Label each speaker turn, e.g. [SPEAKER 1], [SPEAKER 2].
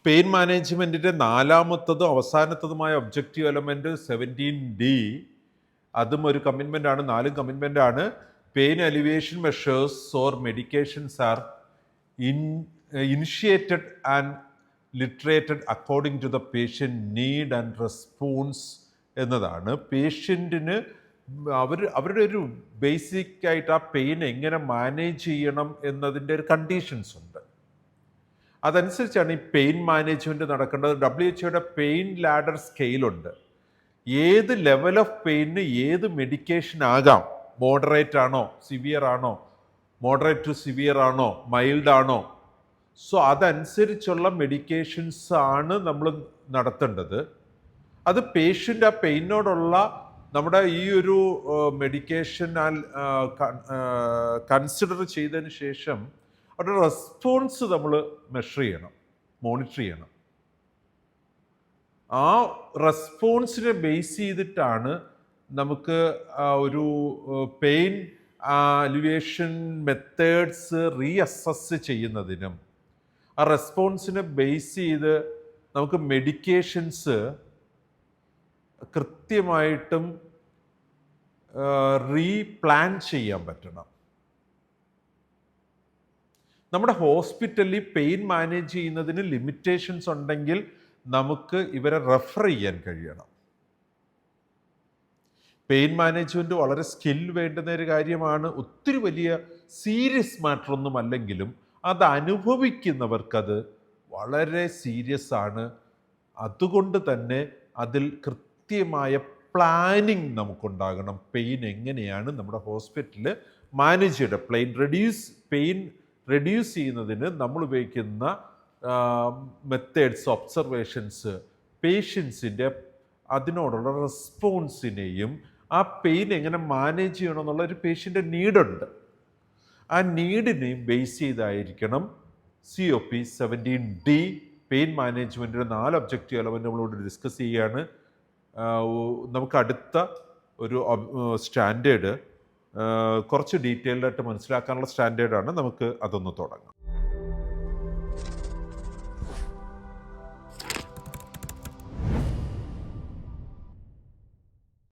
[SPEAKER 1] Pain മാനേജ്മെൻറ്റിൻ്റെ നാലാമത്തതും അവസാനത്തതുമായ ഒബ്ജക്റ്റീവ് എലമെൻറ്റ് 17D, അതും ഒരു കമ്മിറ്റ്മെൻ്റ് ആണ്. 4 കമ്മിറ്റ്മെൻ്റ് ആണ്. Pain alleviation measures or medications are initiated and titrated according to the patient need and response എന്നതാണ്. പേഷ്യൻറ്റിന് അവരുടെ ഒരു ബേസിക് ആയിട്ട് ആ പെയിൻ എങ്ങനെ മാനേജ് ചെയ്യണം എന്നതിൻ്റെ ഒരു കണ്ടീഷൻസ് ഉണ്ട്. അതനുസരിച്ചാണ് ഈ പെയിൻ മാനേജ്മെൻറ്റ് നടക്കേണ്ടത്. WHO പെയിൻ ലാഡർ സ്കെയിലുണ്ട്. ഏത് ലെവൽ ഓഫ് പെയിന് ഏത് മെഡിക്കേഷൻ ആകാം. മോഡറേറ്റ് ആണോ, സിവിയർ ആണോ, മോഡറേറ്റ് ടു സിവിയർ ആണോ, മൈൽഡ് ആണോ. സോ അതനുസരിച്ചുള്ള മെഡിക്കേഷൻസ് ആണ് നമ്മൾ നടത്തേണ്ടത്. അത് പേഷ്യൻ്റ് ആ പെയിനോടുള്ള നമ്മുടെ ഈ ഒരു മെഡിക്കേഷൻ കൺസിഡർ ചെയ്തതിന് ശേഷം അവരുടെ റെസ്പോൺസ് നമ്മൾ മെഷർ ചെയ്യണം, മോണിറ്റർ ചെയ്യണം. ആ റെസ്പോൺസിനെ ബേസ് ചെയ്തിട്ടാണ് നമുക്ക് ഒരു പെയിൻ അലിവേഷൻ മെത്തേഡ്സ് റീഅസസ് ചെയ്യുന്നതിനും ആ റെസ്പോൺസിനെ ബേസ് ചെയ്ത് നമുക്ക് മെഡിക്കേഷൻസ് കൃത്യമായിട്ടും റീപ്ലാൻ ചെയ്യാൻ പറ്റണം. നമ്മുടെ ഹോസ്പിറ്റലിൽ പെയിൻ മാനേജ് ചെയ്യുന്നതിന് ലിമിറ്റേഷൻസ് ഉണ്ടെങ്കിൽ നമുക്ക് ഇവരെ റെഫർ ചെയ്യാൻ കഴിയണം. പെയിൻ മാനേജ്മെൻറ്റ് വളരെ സ്കിൽ വേണ്ടുന്ന ഒരു കാര്യമാണ്. ഒത്തിരി വലിയ സീരിയസ് മാറ്റർ ഒന്നും അല്ലെങ്കിലും അത് അനുഭവിക്കുന്നവർക്കത് വളരെ സീരിയസ് ആണ്. അതുകൊണ്ട് തന്നെ അതിൽ കൃത്യമായ പ്ലാനിങ് നമുക്കുണ്ടാകണം. പെയിൻ എങ്ങനെയാണ് നമ്മുടെ ഹോസ്പിറ്റലിൽ മാനേജ് ചെയ്യുക. പെയിൻ റെഡ്യൂസ് ചെയ്യുന്നതിന് നമ്മൾ ഉപയോഗിക്കുന്ന മെത്തേഡ്സ്, ഒബ്സർവേഷൻസ്, പേഷ്യൻസിൻ്റെ അതിനോടുള്ള റെസ്പോൺസിനെയും ആ പെയിൻ എങ്ങനെ മാനേജ് ചെയ്യണമെന്നുള്ള ഒരു പേഷ്യൻ്റെ നീഡുണ്ട്. ആ നീഡിനെയും ബേസ് ചെയ്തായിരിക്കണം COP 17D പെയിൻ മാനേജ്മെൻറ്റിൻ്റെ 4 ഒബ്ജക്റ്റീവ് എലമെൻറ്റ് നമ്മളോട് ഡിസ്കസ് ചെയ്യുകയാണ്. നമുക്ക് അടുത്ത ഒരു സ്റ്റാൻഡേർഡ് കുറച്ച് ഡീറ്റെയിൽഡായിട്ട് മനസ്സിലാക്കാനുള്ള സ്റ്റാൻഡേർഡാണ്. നമുക്ക് അതൊന്ന് തുടങ്ങാം.